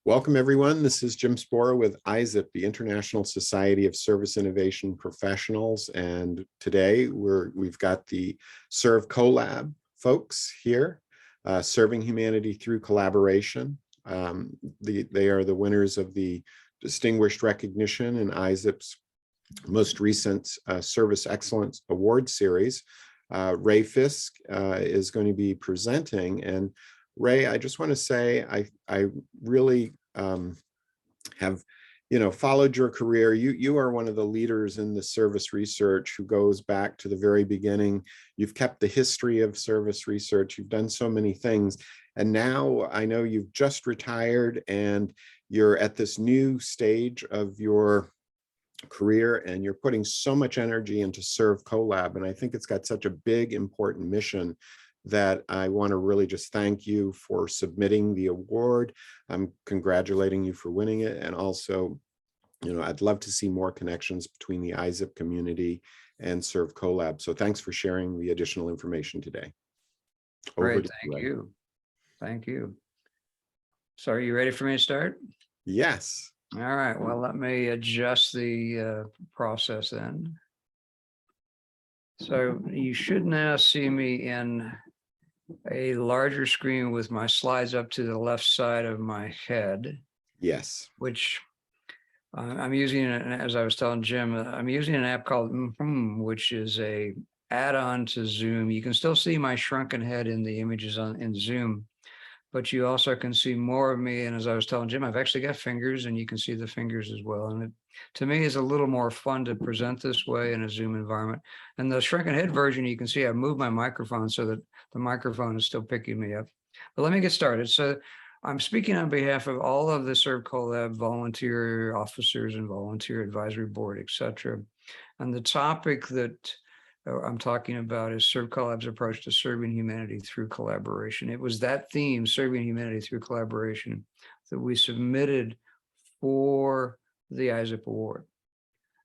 Welcome, everyone. This is Jim Spora with ISSIP, the International Society of Service Innovation Professionals. And today we've got the ServCollab folks here, serving humanity through collaboration. They are the winners of the distinguished recognition in ISSIP's most recent Service Excellence Award series. Ray Fisk is going to be presenting, and Ray, I just want to say I really have followed your career. You are one of the leaders in the service research who goes back to the very beginning. You've kept the history of service research. You've done so many things, and now I know you've just retired and you're at this new stage of your career, and you're putting so much energy into ServCollab, and I think it's got such a big, important mission that I want to really just thank you for submitting the award. I'm congratulating you for winning it, and also, I'd love to see more connections between the ISSIP community and ServCollab. So thanks for sharing the additional information today. Great, thank you. Thank you. So are you ready for me to start? Yes. All right, well, let me adjust the process then. So you should now see me in a larger screen with my slides up to the left side of my head. Yes. Which I'm using, as I was telling Jim, I'm using an app called which is a add-on to Zoom. You can still see my shrunken head in the images in Zoom, but you also can see more of me. And as I was telling Jim, I've actually got fingers, and you can see the fingers as well. And it, to me, is a little more fun to present this way in a Zoom environment. And the shrunken head version, you can see I moved my microphone so that the microphone is still picking me up. But let me get started. So I'm speaking on behalf of all of the ServCollab volunteer officers and volunteer advisory board, et cetera. And the topic that I'm talking about is ServCollab's approach to serving humanity through collaboration. It was that theme, serving humanity through collaboration, that we submitted for the ISSIP Award.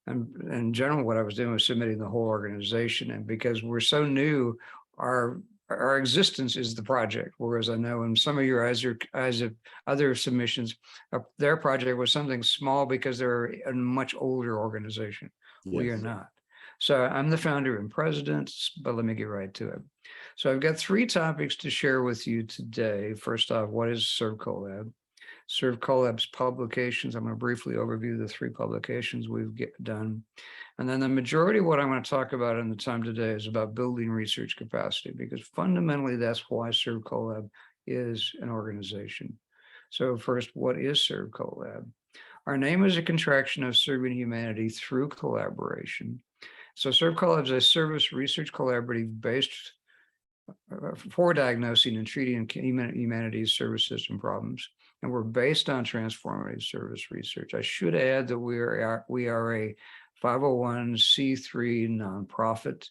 And in general, what I was doing was submitting the whole organization. And because we're so new, our existence is the project. Whereas I know in some of your ISSIP other submissions, their project was something small because they're a much older organization. Yes. We are not. So I'm the founder and president, but let me get right to it. So I've got three topics to share with you today. First off, what is ServCollab? ServCollab's publications. I'm going to briefly overview the three publications we've done. And then the majority of what I'm going to talk about in the time today is about building research capacity, because fundamentally that's why ServCollab is an organization. So first, what is ServCollab? Our name is a contraction of serving humanity through collaboration. So ServCollab is a service research collaborative based for diagnosing and treating humanity's service system problems. And we're based on transformative service research. I should add that we are a 501c3 nonprofit.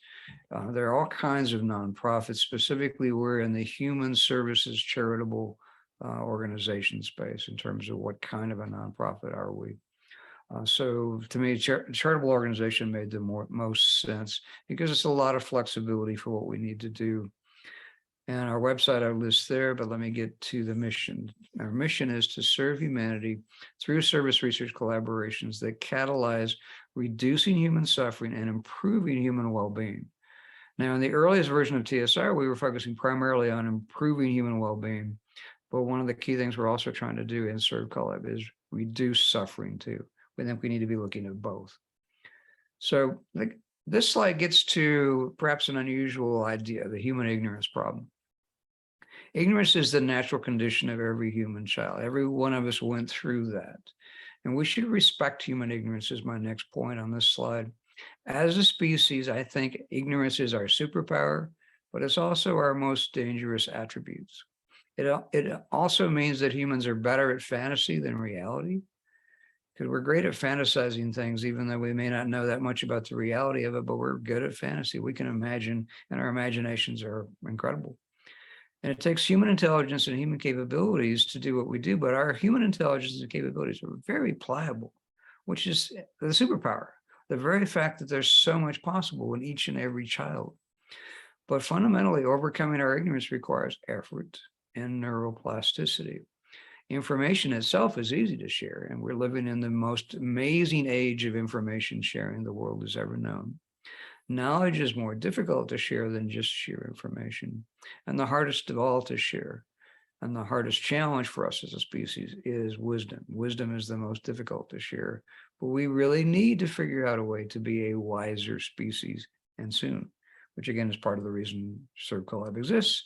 There are all kinds of nonprofits. Specifically, we're in the human services charitable organization space in terms of what kind of a nonprofit are we. So to me, charitable organization made the most sense because it's a lot of flexibility for what we need to do. And our website I list there, but let me get to the mission. Our mission is to serve humanity through service research collaborations that catalyze reducing human suffering and improving human well-being. Now, in the earliest version of TSR, we were focusing primarily on improving human well-being, but one of the key things we're also trying to do in ServCollab is reduce suffering too. We think we need to be looking at both. So this slide gets to perhaps an unusual idea, the human ignorance problem. Ignorance is the natural condition of every human child. Every one of us went through that. And we should respect human ignorance is my next point on this slide. As a species, I think ignorance is our superpower, but it's also our most dangerous attributes. It also means that humans are better at fantasy than reality, because we're great at fantasizing things, even though we may not know that much about the reality of it, but we're good at fantasy. We can imagine, and our imaginations are incredible. And it takes human intelligence and human capabilities to do what we do, but our human intelligence and capabilities are very pliable, which is the superpower, the very fact that there's so much possible in each and every child. But fundamentally, overcoming our ignorance requires effort and neuroplasticity. Information itself is easy to share, and we're living in the most amazing age of information sharing the world has ever known. Knowledge is more difficult to share than just sheer information, and the hardest of all to share. And the hardest challenge for us as a species is wisdom. Wisdom is the most difficult to share, but we really need to figure out a way to be a wiser species, and soon, which again is part of the reason ServCollab exists.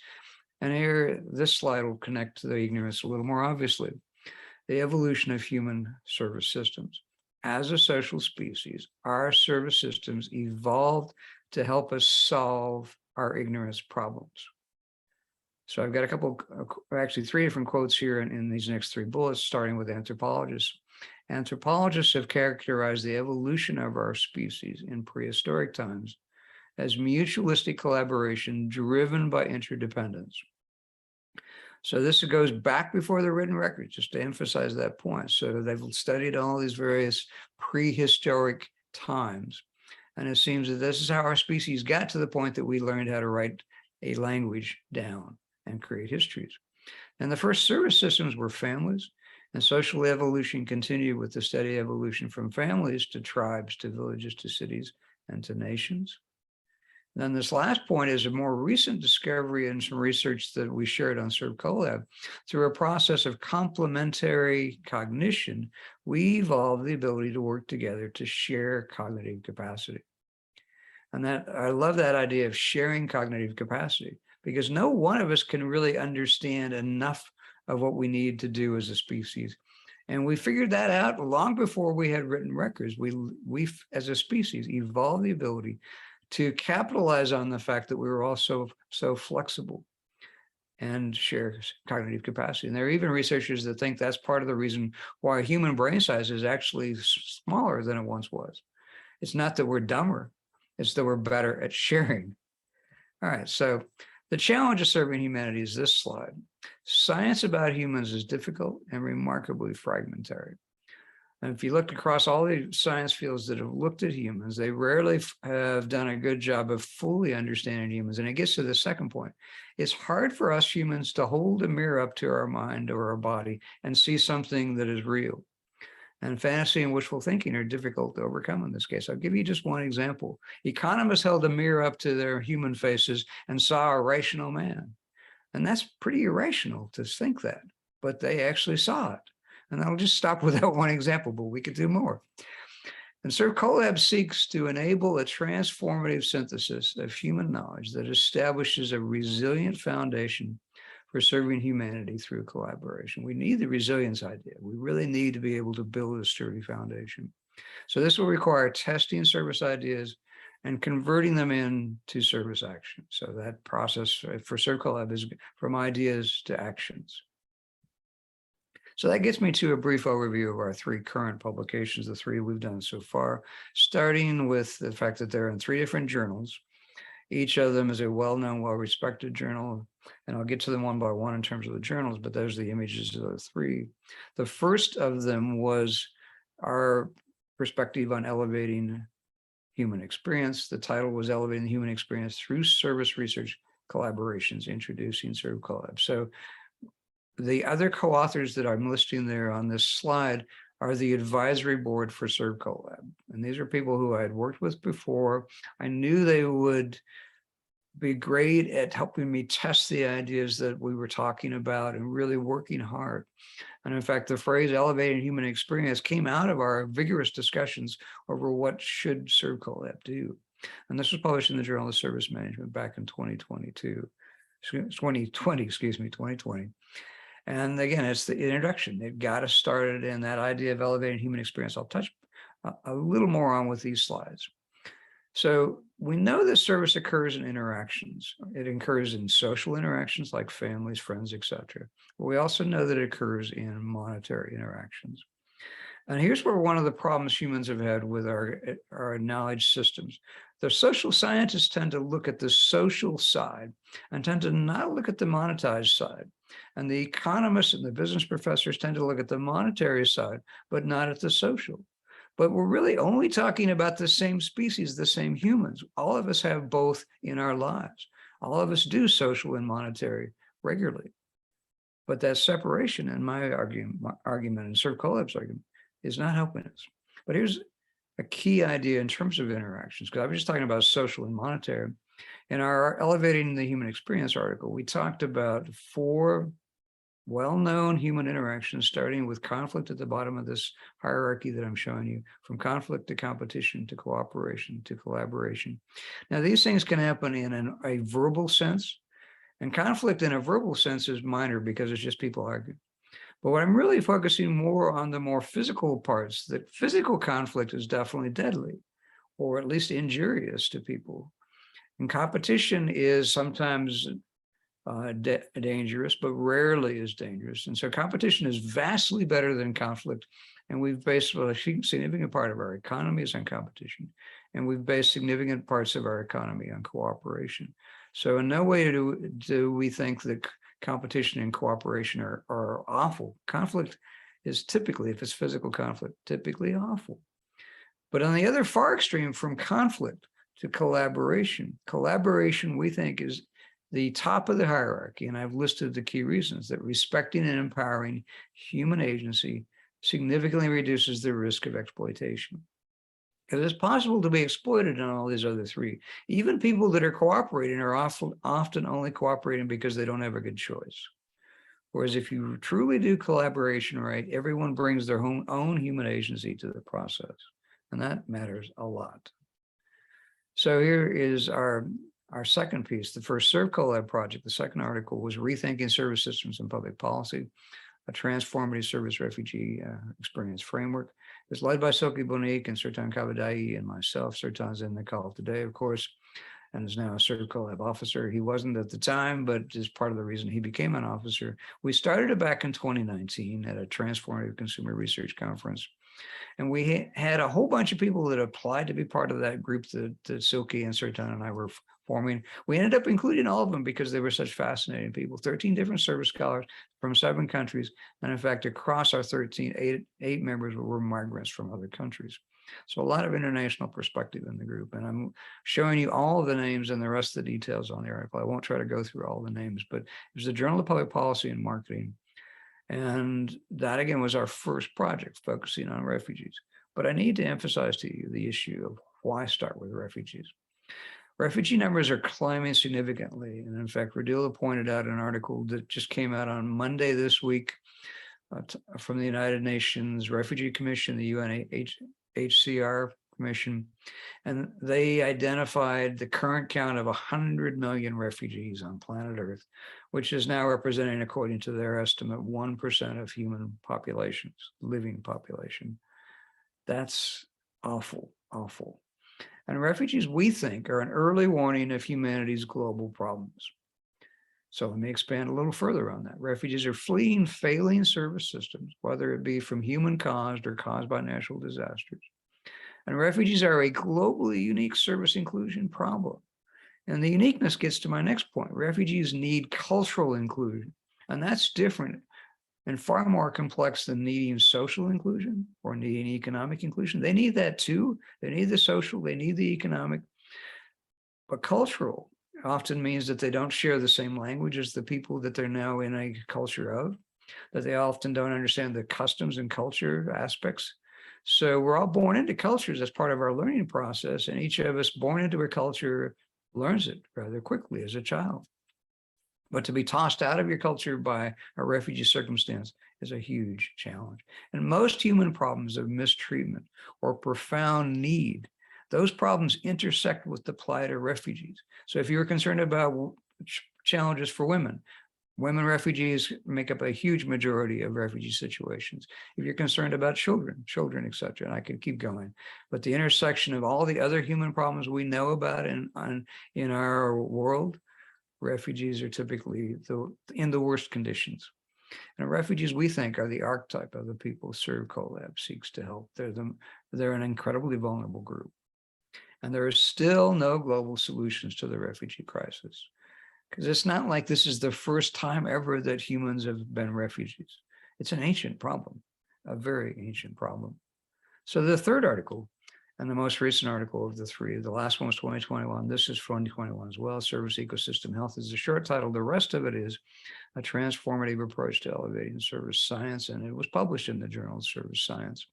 And here, this slide will connect to the ignorance a little more obviously. The evolution of human service systems. As a social species, our service systems evolved to help us solve our ignorance problems. So I've got a couple, actually 3 different quotes here in these next 3 bullets, starting with anthropologists. Anthropologists have characterized the evolution of our species in prehistoric times as mutualistic collaboration driven by interdependence. So this goes back before the written record, just to emphasize that point. So they've studied all these various prehistoric times. And it seems that this is how our species got to the point that we learned how to write a language down and create histories. And the first service systems were families, and social evolution continued with the steady evolution from families to tribes, to villages, to cities, and to nations. And then this last point is a more recent discovery and some research that we shared on ServCollab. Through a process of complementary cognition, we evolved the ability to work together to share cognitive capacity. And that I love that idea of sharing cognitive capacity, because no one of us can really understand enough of what we need to do as a species. And we figured that out long before we had written records. We as a species evolved the ability to capitalize on the fact that we were also so flexible and share cognitive capacity. And there are even researchers that think that's part of the reason why human brain size is actually smaller than it once was. It's not that we're dumber, it's that we're better at sharing. All right, so the challenge of serving humanity is this slide. Science about humans is difficult and remarkably fragmentary. And if you look across all the science fields that have looked at humans, they rarely have done a good job of fully understanding humans. And it gets to the second point. It's hard for us humans to hold a mirror up to our mind or our body and see something that is real. And fantasy and wishful thinking are difficult to overcome in this case. I'll give you just one example. Economists held a mirror up to their human faces and saw a rational man. And that's pretty irrational to think that, but they actually saw it. And I'll just stop with that one example, but we could do more. And ServCollab seeks to enable a transformative synthesis of human knowledge that establishes a resilient foundation for serving humanity through collaboration. We need the resilience idea. We really need to be able to build a sturdy foundation. So this will require testing service ideas and converting them into service action. So that process for ServCollab is from ideas to actions. So that gets me to a brief overview of our 3 current publications, the 3 we've done so far, starting with the fact that they're in 3 different journals. Each of them is a well-known, well-respected journal, and I'll get to them one by one in terms of the journals, but those are the images of the 3. The first of them was our perspective on elevating human experience. The title was Elevating the Human Experience Through Service Research Collaborations, Introducing ServCollab. So the other co-authors that I'm listing there on this slide are the advisory board for ServCollab. And these are people who I had worked with before. I knew they would be great at helping me test the ideas that we were talking about and really working hard. And in fact, the phrase elevating human experience came out of our vigorous discussions over what should ServCollab do. And this was published in the Journal of Service Management back in 2020. And again, it's the introduction. They've got to start it in that idea of elevating human experience. I'll touch a little more on with these slides. So we know that service occurs in interactions. It occurs in social interactions like families, friends, etc. But we also know that it occurs in monetary interactions. And here's where one of the problems humans have had with our knowledge systems. The social scientists tend to look at the social side and tend to not look at the monetized side. And the economists and the business professors tend to look at the monetary side, but not at the social. But we're really only talking about the same species, the same humans. All of us have both in our lives. All of us do social and monetary regularly. But that separation, in my argument and ServCollab's argument, is not helping us. But here's a key idea in terms of interactions, because I was just talking about social and monetary. In our Elevating the Human Experience article, we talked about 4 well-known human interactions, starting with conflict at the bottom of this hierarchy that I'm showing you, from conflict to competition to cooperation to collaboration. Now, these things can happen in a verbal sense, and conflict in a verbal sense is minor because it's just people arguing. But what I'm really focusing more on the more physical parts, that physical conflict is definitely deadly, or at least injurious to people. And competition is sometimes dangerous, but rarely is dangerous. And so competition is vastly better than conflict. And we've based a significant part of our economy is on competition. And we've based significant parts of our economy on cooperation. So in no way do we think that competition and cooperation are awful. Conflict is typically, if it's physical conflict, typically awful. But on the other far extreme, from conflict to collaboration, collaboration we think is the top of the hierarchy, and I've listed the key reasons that respecting and empowering human agency significantly reduces the risk of exploitation. Because it's possible to be exploited in all these other 3. Even people that are cooperating are often only cooperating because they don't have a good choice. Whereas if you truly do collaboration right, everyone brings their own human agency to the process, and that matters a lot. So here is our second piece, the first ServCollab project. The second article was Rethinking Service Systems and Public Policy, a Transformative Service Refugee Experience Framework. It's led by Silky Bonique and Sertan Kabadayi and myself. Sertan's in the call today, of course, and is now a ServCollab officer. He wasn't at the time, but is part of the reason he became an officer. We started it back in 2019 at a Transformative Consumer Research Conference. And we had a whole bunch of people that applied to be part of that group that Silky and Sertan and I were forming. We ended up including all of them because they were such fascinating people, 13 different service scholars from 7 countries. And in fact, across our 13, 8 members were migrants from other countries. So a lot of international perspective in the group. And I'm showing you all of the names and the rest of the details on the article. I won't try to go through all the names, but it was the Journal of Public Policy and Marketing. And that, again, was our first project focusing on refugees. But I need to emphasize to you the issue of why start with refugees. Refugee numbers are climbing significantly. And in fact, Rodoula pointed out an article that just came out on Monday this week from the United Nations Refugee Commission, the UNHCR Commission, and they identified the current count of 100 million refugees on planet Earth, which is now representing, according to their estimate, 1% of human populations, living population. That's awful, awful. And refugees, we think, are an early warning of humanity's global problems. So let me expand a little further on that. Refugees are fleeing failing service systems, whether it be from human caused or caused by natural disasters. And refugees are a globally unique service inclusion problem. And the uniqueness gets to my next point. Refugees need cultural inclusion, and that's different and far more complex than needing social inclusion or needing economic inclusion. They need that too. They need the social, they need the economic, but cultural often means that they don't share the same language as the people that they're now in a culture of, that they often don't understand the customs and culture aspects. So we're all born into cultures as part of our learning process, and each of us born into a culture learns it rather quickly as a child. But to be tossed out of your culture by a refugee circumstance is a huge challenge. And most human problems of mistreatment or profound need, those problems intersect with the plight of refugees. So if you're concerned about challenges for women refugees make up a huge majority of refugee situations. If you're concerned about children, et cetera, and I could keep going, but the intersection of all the other human problems we know about in our world, refugees are typically in the worst conditions. And refugees, we think, are the archetype of the people ServCollab seeks to help. They're an incredibly vulnerable group. And there are still no global solutions to the refugee crisis. Because it's not like this is the first time ever that humans have been refugees. It's an ancient problem, a very ancient problem. So the third article And the most recent article of the three, the last one was 2021. This is 2021 as well. Service Ecosystem Health is the short title. The rest of it is a transformative approach to elevating service science. And it was published in the Journal of Service Science.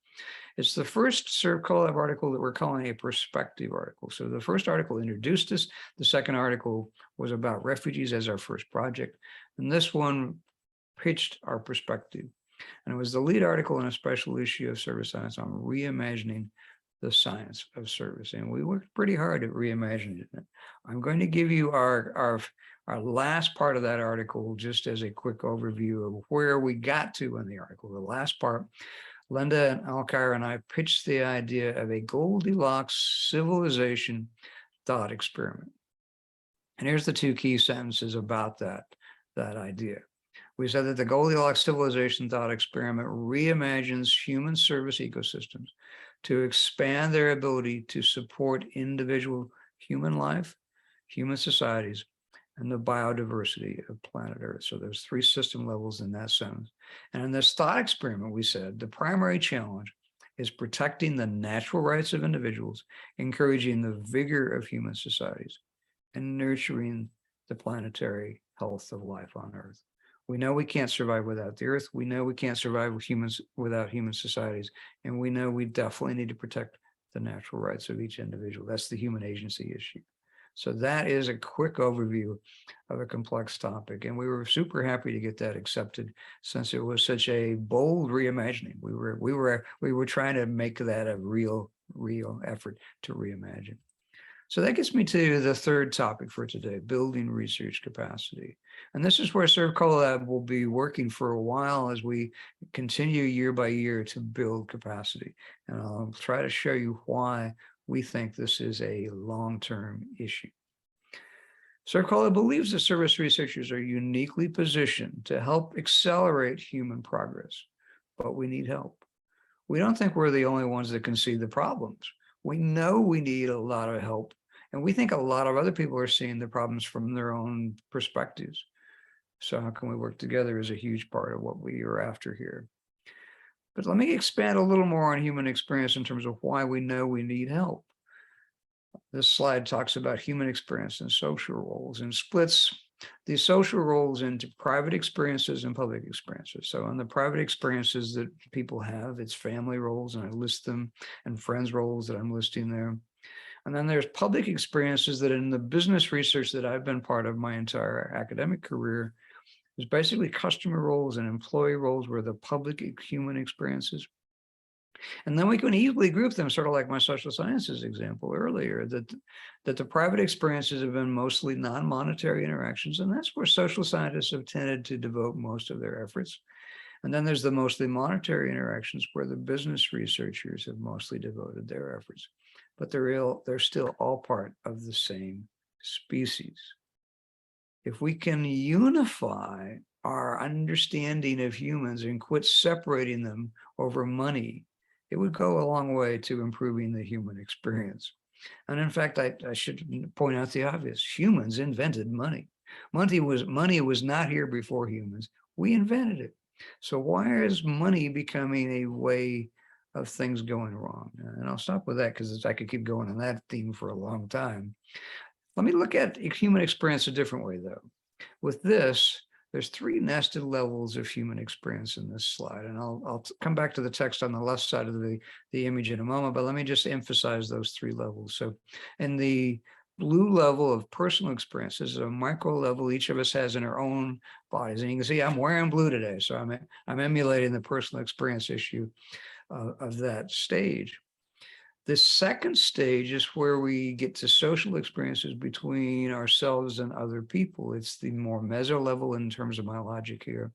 It's the first ServCollab article that we're calling a perspective article. So the first article introduced us. The second article was about refugees as our first project. And this one pitched our perspective. And it was the lead article in a special issue of Service Science on reimagining the science of service. And we worked pretty hard at reimagining it. I'm going to give you our last part of that article just as a quick overview of where we got to in the article. The last part, Linda and Alkira and I pitched the idea of a Goldilocks civilization thought experiment. And here's the two key sentences about that idea. We said that the Goldilocks civilization thought experiment reimagines human service ecosystems to expand their ability to support individual human life, human societies, and the biodiversity of planet Earth. So there's three system levels in that sentence. And in this thought experiment, we said the primary challenge is protecting the natural rights of individuals, encouraging the vigor of human societies, and nurturing the planetary health of life on Earth. We know we can't survive without the Earth. We know we can't survive with humans without human societies. And we know we definitely need to protect the natural rights of each individual. That's the human agency issue. So that is a quick overview of a complex topic. And we were super happy to get that accepted since it was such a bold reimagining. We were trying to make that a real effort to reimagine. So that gets me to the third topic for today, building research capacity. And this is where ServCollab will be working for a while as we continue year by year to build capacity. And I'll try to show you why we think this is a long-term issue. ServCollab believes that service researchers are uniquely positioned to help accelerate human progress, but we need help. We don't think we're the only ones that can see the problems. We know we need a lot of help, and we think a lot of other people are seeing the problems from their own perspectives. So how can we work together is a huge part of what we are after here. But let me expand a little more on human experience in terms of why we know we need help. This slide talks about human experience and social roles and splits these social roles into private experiences and public experiences. So on the private experiences that people have, it's family roles, and I list them, and friends roles that I'm listing there. And then there's public experiences that in the business research that I've been part of my entire academic career, is basically customer roles and employee roles were the public human experiences. And then we can easily group them, sort of like my social sciences example earlier, that the private experiences have been mostly non-monetary interactions, and that's where social scientists have tended to devote most of their efforts. And then there's the mostly monetary interactions where the business researchers have mostly devoted their efforts, but they're still all part of the same species. If we can unify our understanding of humans and quit separating them over money, it would go a long way to improving the human experience. And in fact, I should point out the obvious. Humans invented money. Money was not here before humans. We invented it. So why is money becoming a way of things going wrong? And I'll stop with that because I could keep going on that theme for a long time. Let me look at human experience a different way, though. With this, there's three nested levels of human experience in this slide, and I'll come back to the text on the left side of the image in a moment, but let me just emphasize those three levels. So in the blue level of personal experiences, a micro level each of us has in our own bodies, and you can see I'm wearing blue today, so I'm emulating the personal experience issue of that stage. The second stage is where we get to social experiences between ourselves and other people. It's the more meso level in terms of my logic here.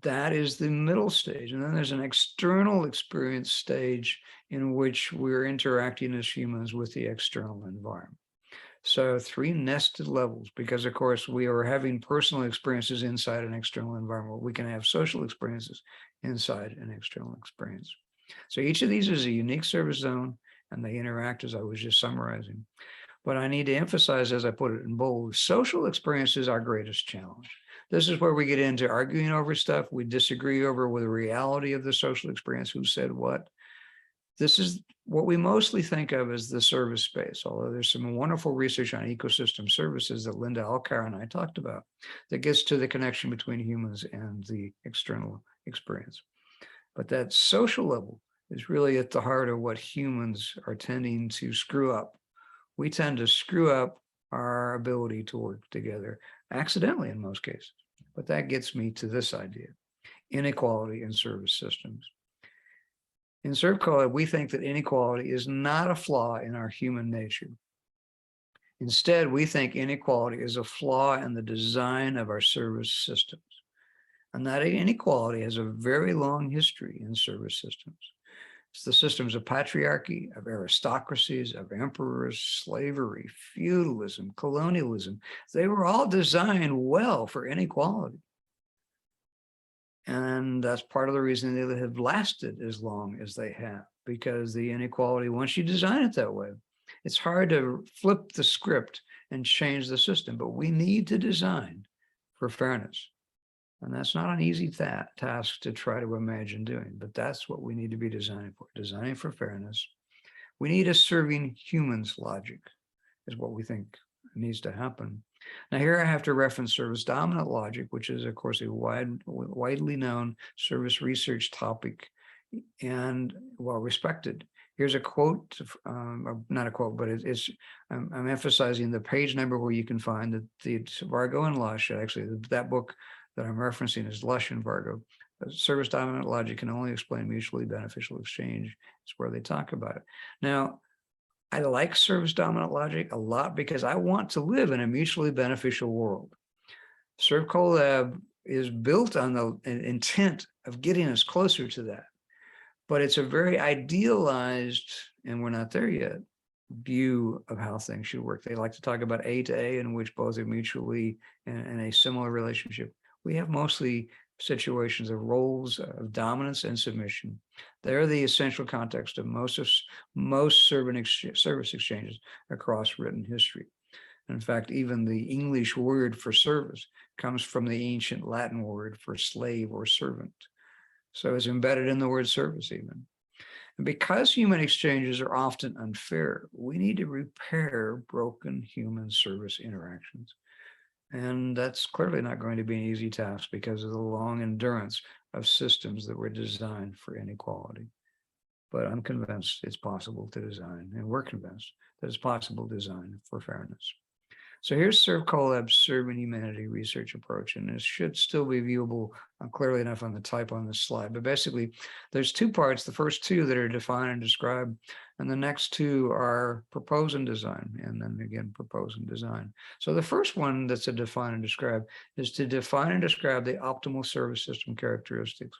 That is the middle stage. And then there's an external experience stage in which we're interacting as humans with the external environment. So three nested levels, because of course we are having personal experiences inside an external environment. We can have social experiences inside an external experience. So each of these is a unique service zone, and they interact as I was just summarizing. But I need to emphasize, as I put it in bold, social experience is our greatest challenge. This is where we get into arguing over stuff. We disagree over the reality of the social experience, who said what. This is what we mostly think of as the service space, although there's some wonderful research on ecosystem services that Linda Alcar and I talked about that gets to the connection between humans and the external experience. But that social level is really at the heart of what humans are tending to screw up. We tend to screw up our ability to work together, accidentally in most cases. But that gets me to this idea: inequality in service systems. In ServCollab, we think that inequality is not a flaw in our human nature. Instead, we think inequality is a flaw in the design of our service systems. And that inequality has a very long history in service systems. It's the systems of patriarchy, of aristocracies, of emperors, slavery, feudalism, colonialism. They were all designed well for inequality. And that's part of the reason they have lasted as long as they have, because the inequality, once you design it that way, it's hard to flip the script and change the system, but we need to design for fairness. And that's not an easy task to try to imagine doing, but that's what we need to be designing for fairness. We need a serving humans logic is what we think needs to happen. Now here I have to reference service dominant logic, which is of course a widely known service research topic and well respected. Here's a quote, not a quote, but I'm emphasizing the page number where you can find the Vargo and Lush. Actually, that book that I'm referencing is Lush and Vargo. Service dominant logic can only explain mutually beneficial exchange. It's where they talk about it. Now, I like service dominant logic a lot because I want to live in a mutually beneficial world. ServCollab is built on the intent of getting us closer to that, but it's a very idealized, and we're not there yet, view of how things should work. They like to talk about A to A, in which both are mutually in a similar relationship. We have mostly situations of roles of dominance and submission. They're the essential context of most service exchanges across written history. In fact, even the English word for service comes from the ancient Latin word for slave or servant. So it's embedded in the word service even. And because human exchanges are often unfair, we need to repair broken human service interactions. And that's clearly not going to be an easy task because of the long endurance of systems that were designed for inequality. But I'm convinced it's possible to design, and we're convinced that it's possible to design for fairness. So here's ServCollab's Serving Humanity research approach, and this should still be viewable clearly enough on the type on this slide. But basically, there's two parts. The first two that are define and describe, and the next two are propose and design, and then again, propose and design. So the first one that's a define and describe is to define and describe the optimal service system characteristics.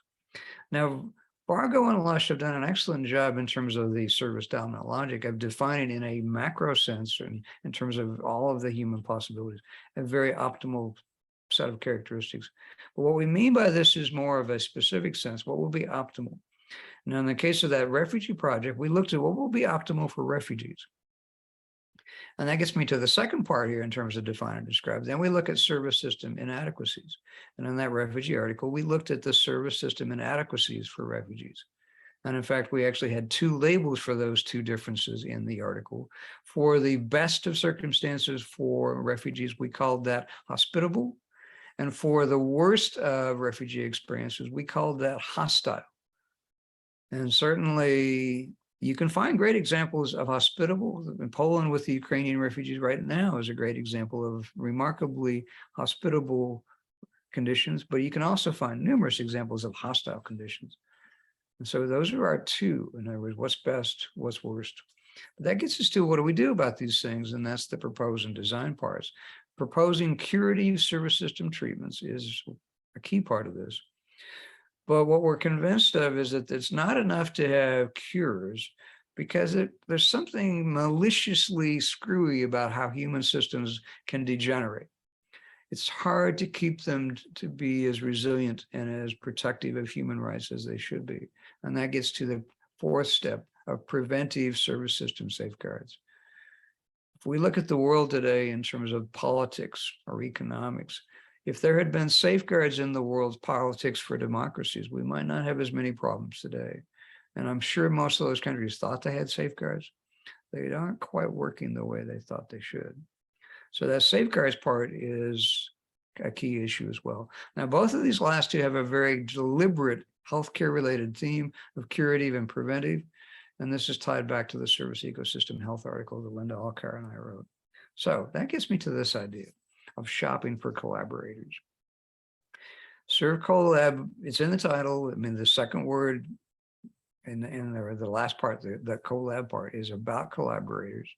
Now, Vargo and Lush have done an excellent job in terms of the service dominant logic of defining in a macro sense and in terms of all of the human possibilities, a very optimal set of characteristics. But what we mean by this is more of a specific sense. What will be optimal? Now, in the case of that refugee project, we looked at what will be optimal for refugees. And that gets me to the second part here in terms of define and describe. Then we look at service system inadequacies. And in that refugee article, we looked at the service system inadequacies for refugees. And in fact, we actually had two labels for those two differences in the article. For the best of circumstances for refugees, we called that hospitable. And for the worst of refugee experiences, we called that hostile. And certainly, you can find great examples of hospitable. In Poland with the Ukrainian refugees right now is a great example of remarkably hospitable conditions, but you can also find numerous examples of hostile conditions. And so those are our two, in other words, what's best, what's worst. But that gets us to what do we do about these things, and that's the propose and design parts. Proposing curative service system treatments is a key part of this. But what we're convinced of is that it's not enough to have cures because there's something maliciously screwy about how human systems can degenerate. It's hard to keep them to be as resilient and as protective of human rights as they should be. And that gets to the fourth step of preventive service system safeguards. If we look at the world today in terms of politics or economics, if there had been safeguards in the world's politics for democracies, we might not have as many problems today. And I'm sure most of those countries thought they had safeguards. They aren't quite working the way they thought they should. So that safeguards part is a key issue as well. Now, both of these last two have a very deliberate healthcare related theme of curative and preventive. And this is tied back to the service ecosystem health article that Linda Alcar and I wrote. So that gets me to this idea of shopping for collaborators. ServCollab, it's in the title. I mean, the second word in the last part, the collab part, is about collaborators.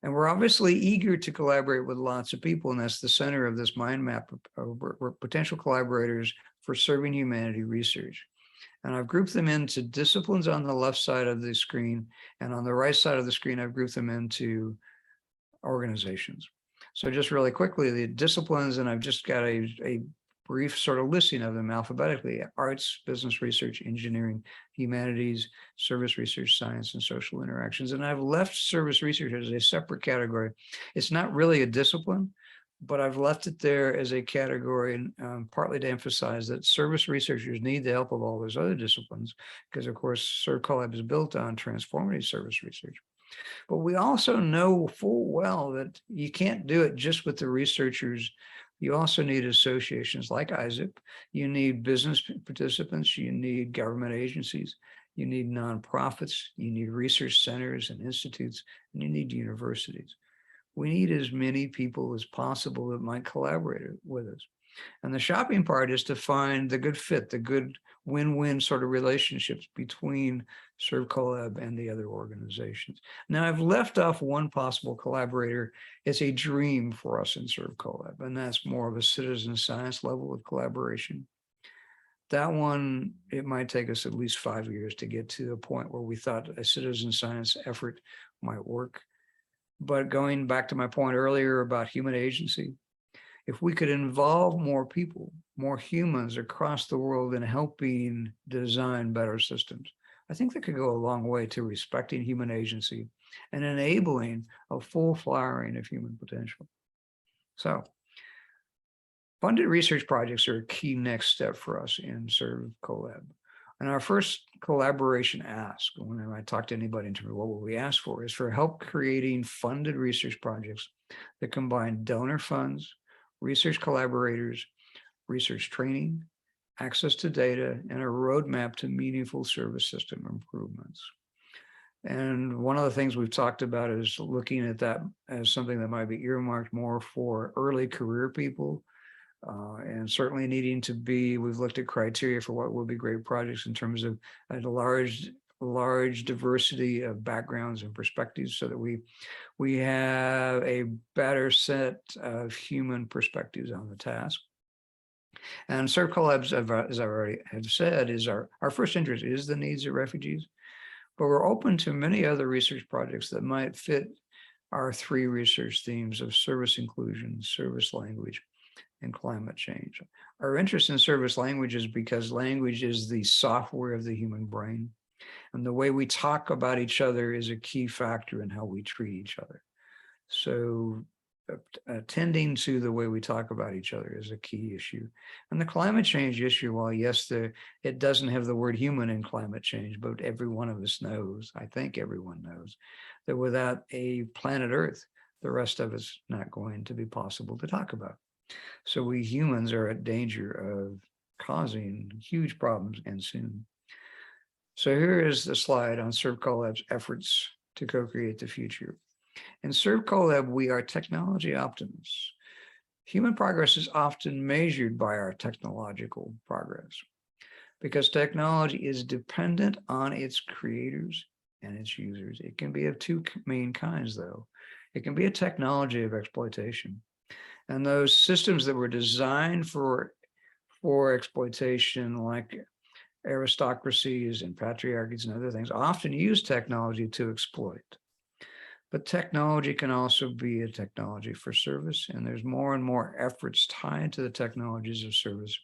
And we're obviously eager to collaborate with lots of people, and that's the center of this mind map of potential collaborators for serving humanity research. And I've grouped them into disciplines on the left side of the screen, and on the right side of the screen, I've grouped them into organizations. So just really quickly, the disciplines, and I've just got a brief sort of listing of them alphabetically: arts, business research, engineering, humanities, service research, science, and social interactions. And I've left service research as a separate category. It's not really a discipline, but I've left it there as a category, partly to emphasize that service researchers need the help of all those other disciplines, because of course, ServCollab is built on transformative service research. But we also know full well that you can't do it just with the researchers. You also need associations like ISSIP. You need business participants. You need government agencies. You need nonprofits. You need research centers and institutes, and you need universities. We need as many people as possible that might collaborate with us. And the shopping part is to find the good fit, the good win-win sort of relationships between ServCollab and the other organizations. Now, I've left off one possible collaborator. It's a dream for us in ServCollab, and that's more of a citizen science level of collaboration. That one, it might take us at least 5 years to get to a point where we thought a citizen science effort might work. But going back to my point earlier about human agency, if we could involve more people, more humans across the world in helping design better systems, I think that could go a long way to respecting human agency and enabling a full flowering of human potential. So, funded research projects are a key next step for us in ServCollab. And our first collaboration ask, when I talk to anybody in terms of what will we ask for, is for help creating funded research projects that combine donor funds, research collaborators, research training, access to data, and a roadmap to meaningful service system improvements. And one of the things we've talked about is looking at that as something that might be earmarked more for early career people, and certainly needing to be, we've looked at criteria for what would be great projects in terms of a large diversity of backgrounds and perspectives, so that we have a better set of human perspectives on the task. And ServCollab, as I already have said, is our first interest is the needs of refugees, but we're open to many other research projects that might fit our three research themes of service inclusion, service language, and climate change. Our interest in service language is because language is the software of the human brain. And the way we talk about each other is a key factor in how we treat each other. So attending to the way we talk about each other is a key issue. And the climate change issue, while yes, it doesn't have the word human in climate change, but every one of us knows, I think everyone knows, that without a planet Earth, the rest of it's not going to be possible to talk about. So we humans are at danger of causing huge problems, and soon. So here is the slide on ServCollab's efforts to co-create the future. In ServCollab, we are technology optimists. Human progress is often measured by our technological progress, because technology is dependent on its creators and its users. It can be of two main kinds, though. It can be a technology of exploitation. And those systems that were designed for exploitation, like aristocracies and patriarchies and other things, often use technology to exploit. But technology can also be a technology for service, and there's more and more efforts tied to the technologies of service.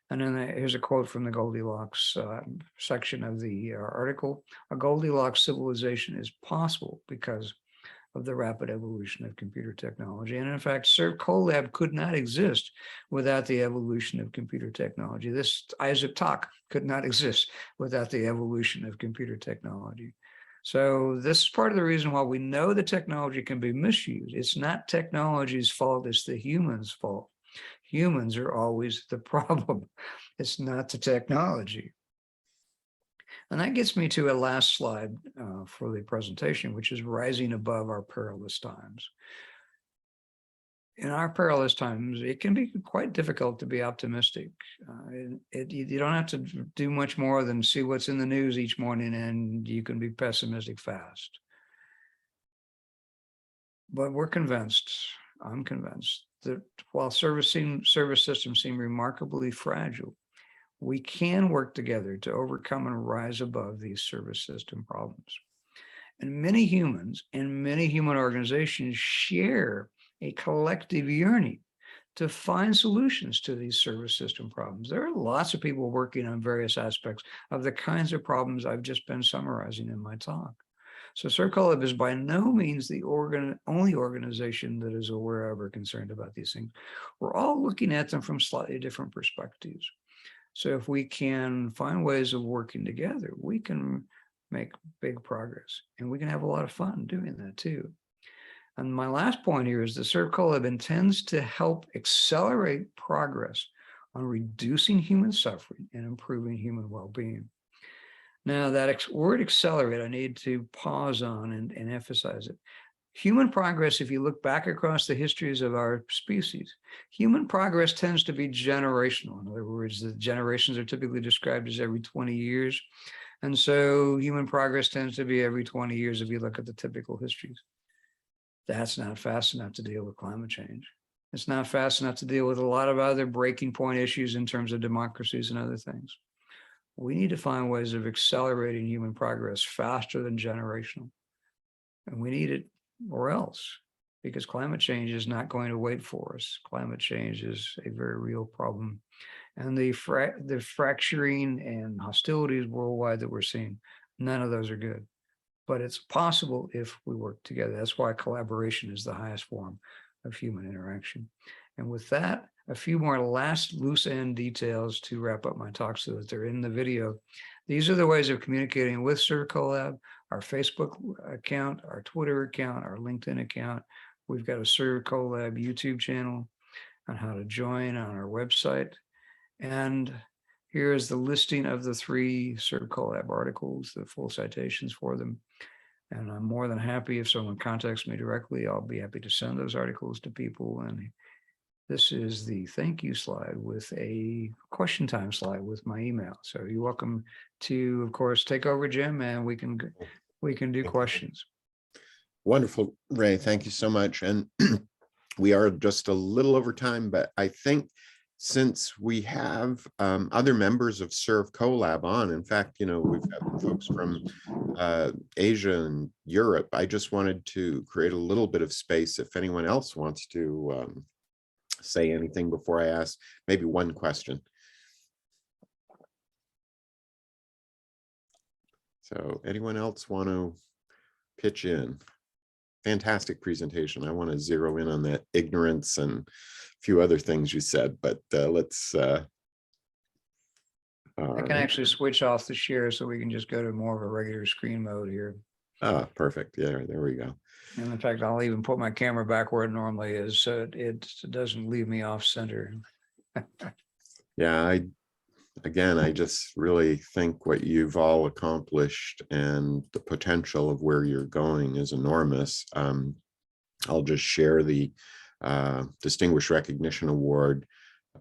And then here's a quote from the Goldilocks section of the article. A Goldilocks civilization is possible because of the rapid evolution of computer technology. And in fact, ServCollab could not exist without the evolution of computer technology. This ISSIP talk could not exist without the evolution of computer technology. So this is part of the reason why we know the technology can be misused. It's not technology's fault, it's the human's fault. Humans are always the problem. It's not the technology. And that gets me to a last slide for the presentation, which is rising above our perilous times. In our perilous times, it can be quite difficult to be optimistic. You don't have to do much more than see what's in the news each morning, and you can be pessimistic fast. But we're convinced, I'm convinced, that while service systems seem remarkably fragile, we can work together to overcome and rise above these service system problems. And many humans and many human organizations share a collective yearning to find solutions to these service system problems. There are lots of people working on various aspects of the kinds of problems I've just been summarizing in my talk. So ServCollab is by no means the only organization that is aware of or concerned about these things. We're all looking at them from slightly different perspectives. So if we can find ways of working together, we can make big progress, and we can have a lot of fun doing that too. And my last point here is that ServCollab intends to help accelerate progress on reducing human suffering and improving human well-being. Now, that word accelerate, I need to pause on and emphasize it. Human progress, if you look back across the histories of our species, human progress tends to be generational. In other words, the generations are typically described as every 20 years. And so human progress tends to be every 20 years if you look at the typical histories. That's not fast enough to deal with climate change. It's not fast enough to deal with a lot of other breaking point issues in terms of democracies and other things. We need to find ways of accelerating human progress faster than generational. And we need it or else, because climate change is not going to wait for us. Climate change is a very real problem. And the fracturing and hostilities worldwide that we're seeing, none of those are good. But it's possible if we work together. That's why collaboration is the highest form of human interaction. And with that, a few more last loose end details to wrap up my talk so that they're in the video. These are the ways of communicating with ServCollab: our Facebook account, our Twitter account, our LinkedIn account. We've got a ServCollab YouTube channel on how to join on our website. And here is the listing of the 3 ServCollab articles, the full citations for them. And I'm more than happy if someone contacts me directly, I'll be happy to send those articles to people. And this is the thank you slide with a question time slide with my email. So you're welcome to, of course, take over, Jim, and we can do questions. Wonderful, Ray. Thank you so much. And we are just a little over time, but I think since we have other members of ServCollab on, in fact, we've got folks from Asia and Europe, I just wanted to create a little bit of space if anyone else wants to say anything before I ask maybe one question. So anyone else want to pitch in? Fantastic presentation. I want to zero in on that ignorance and a few other things you said, but let's I can actually switch off the share so we can just go to more of a regular screen mode here. Ah, perfect. Yeah, there we go. And in fact, I'll even put my camera back where it normally is, so it doesn't leave me off center. Yeah, I just really think what you've all accomplished and the potential of where you're going is enormous. I'll just share the Distinguished Recognition Award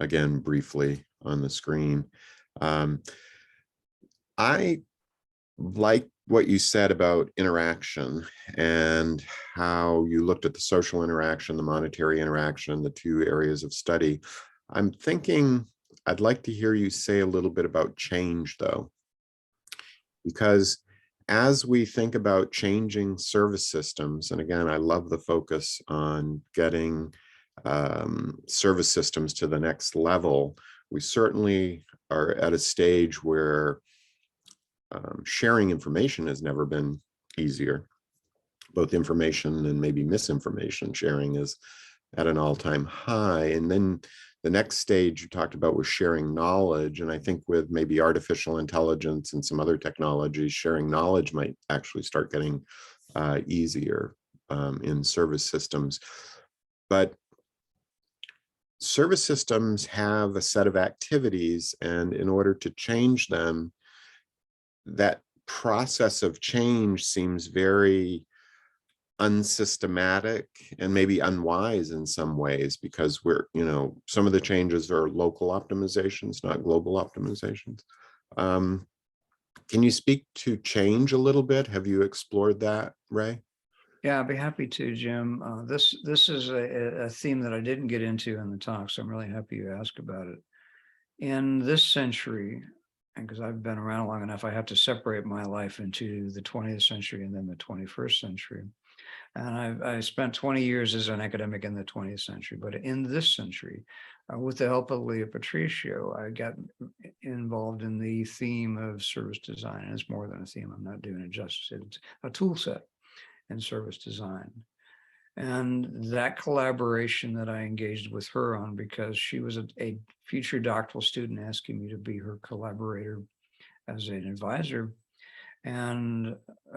again briefly on the screen. I like what you said about interaction and how you looked at the social interaction, the monetary interaction, the 2 areas of study. I'm thinking I'd like to hear you say a little bit about change, though, because as we think about changing service systems, and again, I love the focus on getting service systems to the next level, we certainly are at a stage where sharing information has never been easier, both information and maybe misinformation sharing is at an all-time high. And then the next stage you talked about was sharing knowledge. And I think with maybe artificial intelligence and some other technologies, sharing knowledge might actually start getting easier in service systems. But service systems have a set of activities, and in order to change them, that process of change seems very unsystematic and maybe unwise in some ways, because we're, some of the changes are local optimizations, not global optimizations. Can you speak to change a little bit? Have you explored that, Ray? Yeah, I'd be happy to, Jim. This is a theme that I didn't get into in the talk, so I'm really happy you asked about it. In this century, and because I've been around long enough, I have to separate my life into the 20th century and then the 21st century. And I spent 20 years as an academic in the 20th century, but in this century, with the help of Leah Patricio, I got involved in the theme of service design. And it's more than a theme, I'm not doing it justice. It's a tool set in service design. And that collaboration that I engaged with her on, because she was a future doctoral student asking me to be her collaborator as an advisor. And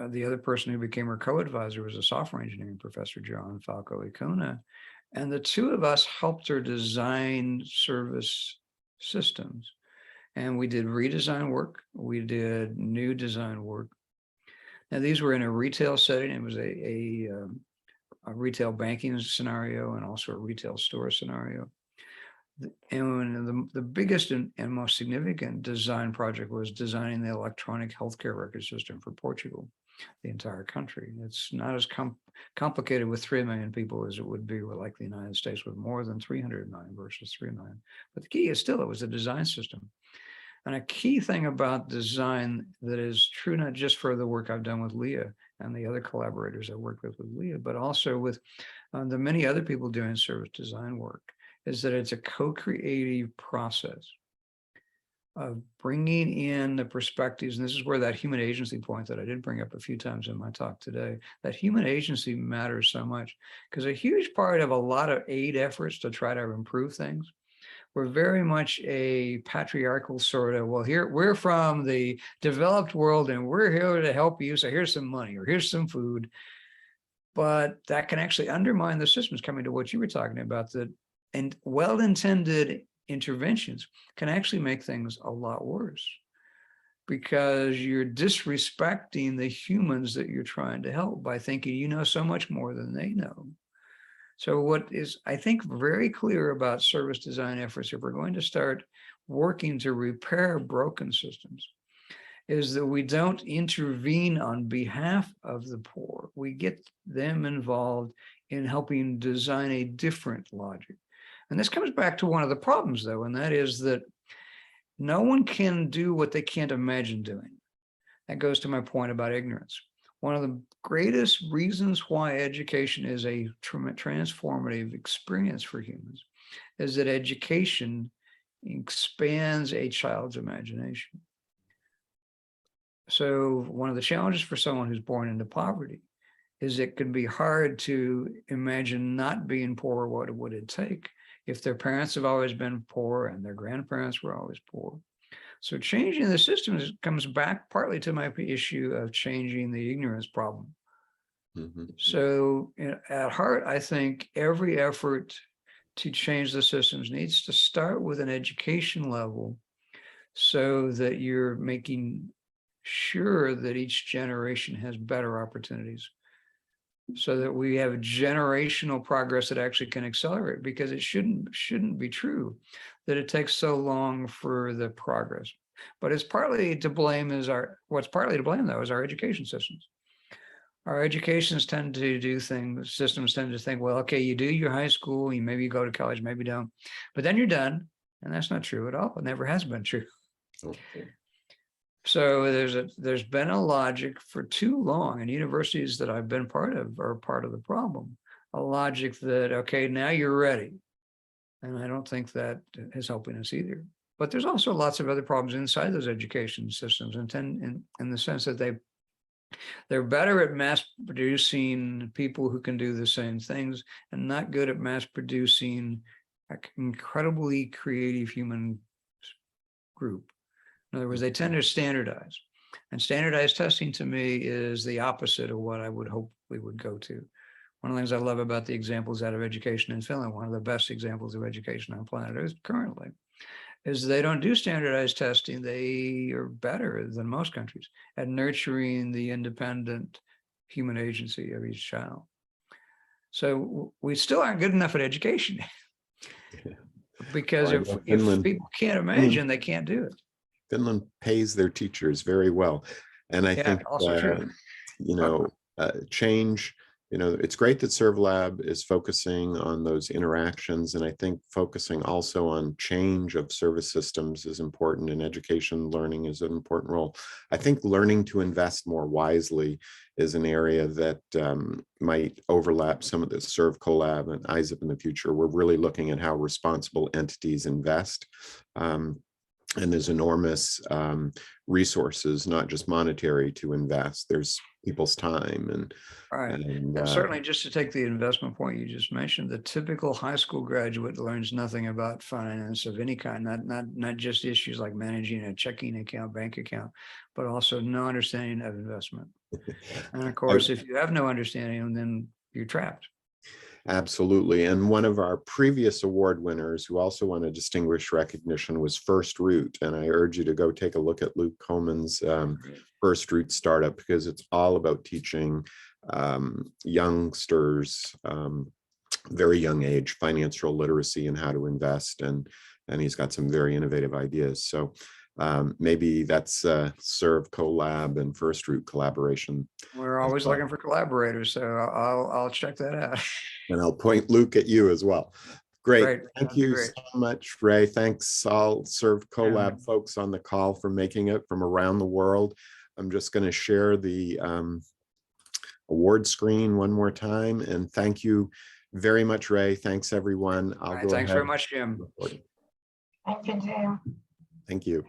the other person who became her co-advisor was a software engineering professor, John Falco Icona. And the two of us helped her design service systems. And we did redesign work. We did new design work. Now, these were in a retail setting. It was a retail banking scenario and also a retail store scenario. And the biggest and most significant design project was designing the electronic healthcare record system for Portugal, the entire country. It's not as complicated with 3 million people as it would be with like the United States with more than 300 million versus 3 million. But the key is still, it was a design system. And a key thing about design that is true not just for the work I've done with Leah and the other collaborators I worked with Leah, but also with the many other people doing service design work, is that it's a co-creative process of bringing in the perspectives. And this is where that human agency point that I did bring up a few times in my talk today, that human agency matters so much, because a huge part of a lot of aid efforts to try to improve things, we're very much a patriarchal sort of, well, here we're from the developed world and we're here to help you. So here's some money or here's some food. But that can actually undermine the systems, coming to what you were talking about, that and well-intended interventions can actually make things a lot worse, because you're disrespecting the humans that you're trying to help by thinking you know so much more than they know. So what is, I think, very clear about service design efforts, if we're going to start working to repair broken systems, is that we don't intervene on behalf of the poor. We get them involved in helping design a different logic. And this comes back to one of the problems, though, and that is that no one can do what they can't imagine doing. That goes to my point about ignorance. One of the greatest reasons why education is a transformative experience for humans is that education expands a child's imagination. So one of the challenges for someone who's born into poverty is it can be hard to imagine not being poor. What would it take if their parents have always been poor and their grandparents were always poor? So changing the systems comes back partly to my issue of changing the ignorance problem. Mm-hmm. So at heart, I think every effort to change the systems needs to start with an education level, so that you're making sure that each generation has better opportunities, so that we have generational progress that actually can accelerate, because it shouldn't be true that it takes so long for the progress. But it's partly to blame what's partly to blame though is our education systems. Our educations tend to do things, systems tend to think, well, okay, you do your high school, you maybe go to college, maybe don't, but then you're done. And that's not true at all. It never has been true. Okay. So there's been a logic for too long, and universities that I've been part of are part of the problem. A logic that, okay, now you're ready. And I don't think that is helping us either. But there's also lots of other problems inside those education systems, and in the sense that they They're better at mass producing people who can do the same things and not good at mass producing an incredibly creative human group. In other words, they tend to standardize. And standardized testing to me is the opposite of what I would hope we would go to. One of the things I love about the examples out of education in Finland, one of the best examples of education on planet Earth currently, is they don't do standardized testing. They are better than most countries at nurturing the independent human agency of each child. So we still aren't good enough at education because if people can't imagine, they can't do it. Finland pays their teachers very well. And I think, also true. You know, change, you know, it's great that ServCollab is focusing on those interactions. And I think focusing also on change of service systems is important, and education learning is an important role. I think learning to invest more wisely is an area that might overlap some of the ServCollab and ISSIP in the future. We're really looking at how responsible entities invest. And there's enormous resources, not just monetary, to invest. There's people's time and certainly, just to take the investment point you just mentioned, the typical high school graduate learns nothing about finance of any kind, not just issues like managing a checking account, bank account, but also no understanding of investment. And of course, if you have no understanding, then you're trapped. Absolutely. And one of our previous award winners who also won a distinguished recognition was First Root. And I urge you to go take a look at Luke Coleman's First Root startup, because it's all about teaching youngsters, very young age, financial literacy and how to invest. And he's got some very innovative ideas. So maybe that's ServCollab and First Root collaboration. We're always looking for collaborators, so I'll check that out. And I'll point Luke at you as well. Great. Thank you so much, Ray. Thanks all ServCollab folks on the call for making it from around the world. I'm just going to share the award screen one more time. And thank you very much, Ray. Thanks, everyone. Thanks very much, Jim. Thank you, Jim. Thank you.